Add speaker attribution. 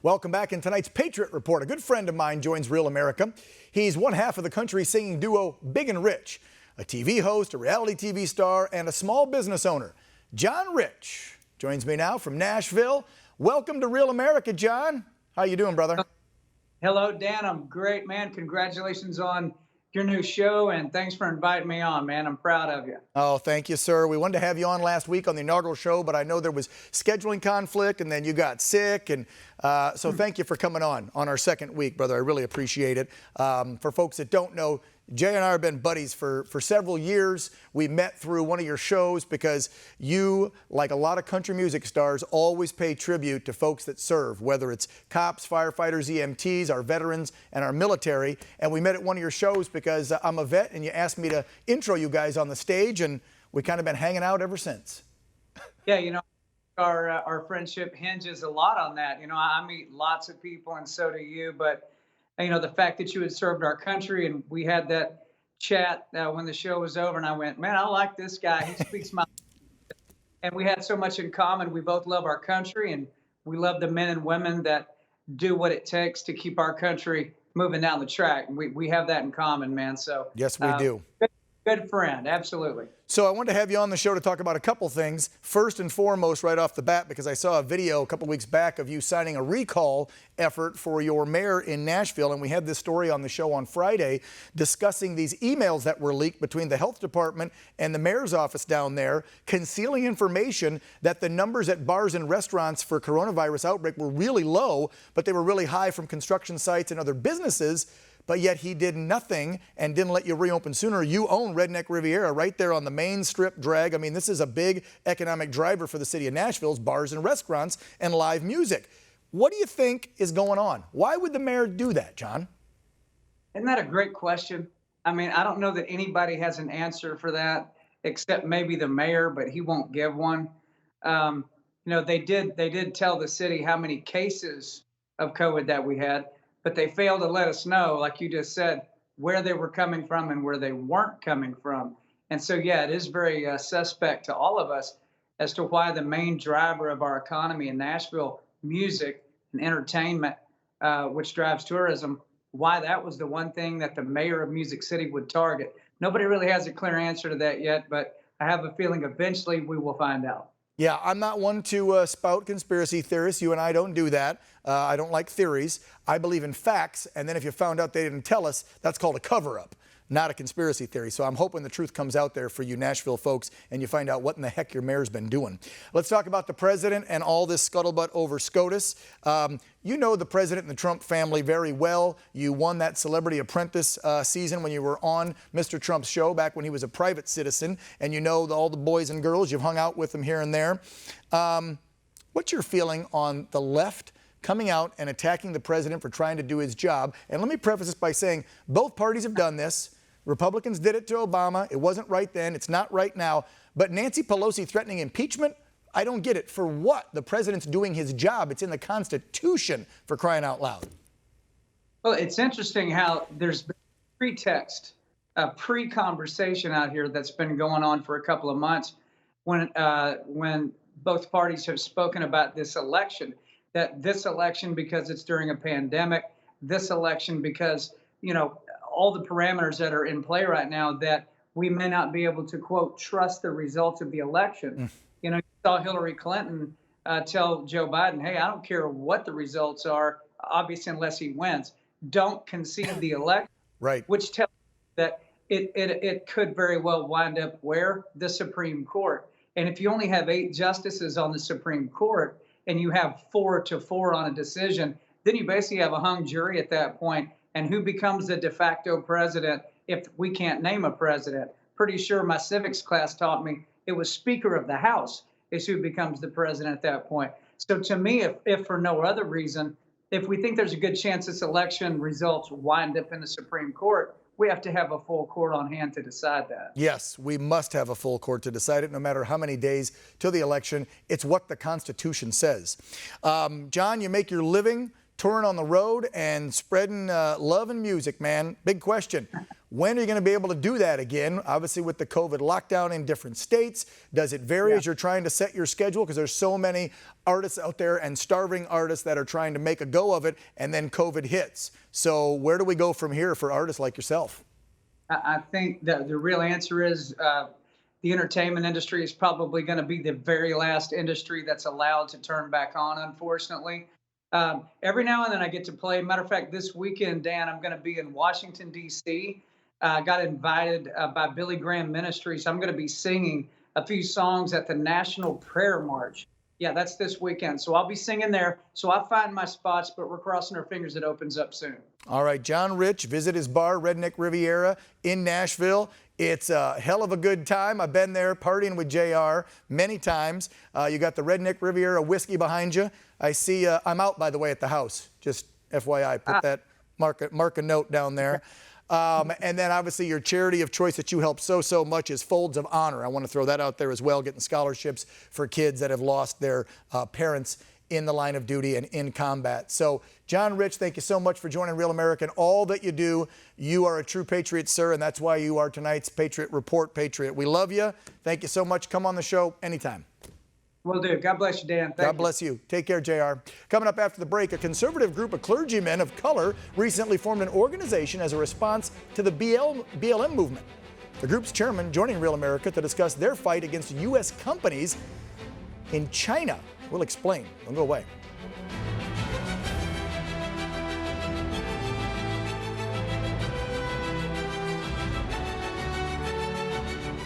Speaker 1: Welcome back. In tonight's Patriot Report, a good friend of mine joins Real America. He's one half of the country singing duo Big and Rich, a TV host, a reality TV star, and a small business owner. John Rich joins me now from Nashville. Welcome to Real America, John. How you doing, brother?
Speaker 2: Hello, Dan. I'm great, man. Congratulations on your new show, and thanks for inviting me on, man. I'm proud of you.
Speaker 1: Oh, thank you, sir. We wanted to have you on last week on the inaugural show, but I know there was scheduling conflict, and then you got sick, and so thank you for coming on our second week, brother. I really appreciate it. For folks that don't know, Jay and I have been buddies for several years. We met through one of your shows because you, like a lot of country music stars, always pay tribute to folks that serve, whether it's cops, firefighters, EMTs, our veterans, and our military. And we met at one of your shows because I'm a vet, and you asked me to intro you guys on the stage, and we kind of been hanging out ever since.
Speaker 2: Yeah, you know, our friendship hinges a lot on that. You know, I meet lots of people, and so do you, but you know, the fact that you had served our country, and we had that chat when the show was over, and I went, man, I like this guy. He speaks my and we had so much in common. We both love our country, and we love the men and women that do what it takes to keep our country moving down the track. And we have that in common, man. So
Speaker 1: yes, we do.
Speaker 2: Good friend, absolutely.
Speaker 1: So I wanted to have you on the show to talk about a couple things. First and foremost, right off the bat, because I saw a video a couple weeks back of you signing a recall effort for your mayor in Nashville, and we had this story on the show on Friday discussing these emails that were leaked between the health department and the mayor's office down there, concealing information that the numbers at bars and restaurants for coronavirus outbreak were really low, but they were really high from construction sites and other businesses. But yet he did nothing and didn't let you reopen sooner. You own Redneck Riviera right there on the main strip drag. I mean, this is a big economic driver for the city of Nashville's bars and restaurants and live music. What do you think is going on? Why would the mayor do that, John?
Speaker 2: Isn't that a great question? I mean, I don't know that anybody has an answer for that except maybe the mayor, but he won't give one. You know, they did tell the city how many cases of COVID that we had, but they failed to let us know, like you just said, where they were coming from and where they weren't coming from. And so, yeah, it is very suspect to all of us as to why the main driver of our economy in Nashville, music and entertainment, which drives tourism, why that was the one thing that the mayor of Music City would target. Nobody really has a clear answer to that yet, but I have a feeling eventually we will find out.
Speaker 1: Yeah, I'm not one to spout conspiracy theorists. You and I don't do that. I don't like theories. I believe in facts, and then if you found out they didn't tell us, that's called a cover-up, not a conspiracy theory. So I'm hoping the truth comes out there for you Nashville folks, and you find out what in the heck your mayor's been doing. Let's talk about the president and all this scuttlebutt over SCOTUS. You know the president and the Trump family very well. You won that Celebrity Apprentice season when you were on Mr. Trump's show back when he was a private citizen, and you know all the boys and girls. You've hung out with them here and there. What's your feeling on the left coming out and attacking the president for trying to do his job? And let me preface this by saying both parties have done this. Republicans did it to Obama. It wasn't right then. It's not right now. But Nancy Pelosi threatening impeachment, I don't get it. For what? The president's doing his job. It's in the Constitution, for crying out loud.
Speaker 2: Well, it's interesting how there's been a pretext, a pre-conversation out here that's been going on for a couple of months when both parties have spoken about this election, that this election because it's during a pandemic, this election because, you know, all the parameters that are in play right now, that we may not be able to, quote, trust the results of the election. You know, you saw Hillary Clinton tell Joe Biden, hey, I don't care what the results are, obviously, unless he wins. Don't concede the election.
Speaker 1: Right.
Speaker 2: Which tells that it could very well wind up where? The Supreme Court. And if you only have 8 justices on the Supreme Court and you have 4-4 on a decision, then you basically have a hung jury at that point. And who becomes the de facto president if we can't name a president? Pretty sure my civics class taught me it was Speaker of the House is who becomes the president at that point. So to me, if for no other reason, if we think there's a good chance this election results wind up in the Supreme Court, we have to have a full court on hand to decide that.
Speaker 1: Yes, we must have a full court to decide it, no matter how many days to the election. It's what the Constitution says. John, you make your living touring on the road and spreading love and music, man. Big question. When are you going to be able to do that again? Obviously, with the COVID lockdown in different states, does it vary as you're trying to set your schedule? Because there's so many artists out there and starving artists that are trying to make a go of it, and then COVID hits. So where do we go from here for artists like yourself?
Speaker 2: I think that the real answer is the entertainment industry is probably going to be the very last industry that's allowed to turn back on, unfortunately. Every now and then I get to play. Matter of fact, this weekend, Dan, I'm going to be in Washington, D.C. Got invited by Billy Graham Ministries. I'm going to be singing a few songs at the National Prayer March. Yeah, that's this weekend. So I'll be singing there. So I find my spots, but we're crossing our fingers it opens up soon.
Speaker 1: All right, John Rich, visit his bar, Redneck Riviera in Nashville. It's a hell of a good time. I've been there partying with JR many times. You got the Redneck Riviera whiskey behind you. I see, I'm out, by the way, at the house. Just FYI, put that, mark a note down there. And then obviously your charity of choice that you help so much is Folds of Honor. I want to throw that out there as well, getting scholarships for kids that have lost their parents in the line of duty and in combat. So, John Rich, thank you so much for joining Real American. All that you do, you are a true patriot, sir, and that's why you are tonight's Patriot Report Patriot. We love you. Thank you so much. Come on the show anytime.
Speaker 2: Will do. God bless you, Dan.
Speaker 1: God bless you. Take care, JR. Coming up after the break, a conservative group of clergymen of color recently formed an organization as a response to the BLM movement. The group's chairman joining Real America to discuss their fight against U.S. companies in China. We'll explain. Don't go away.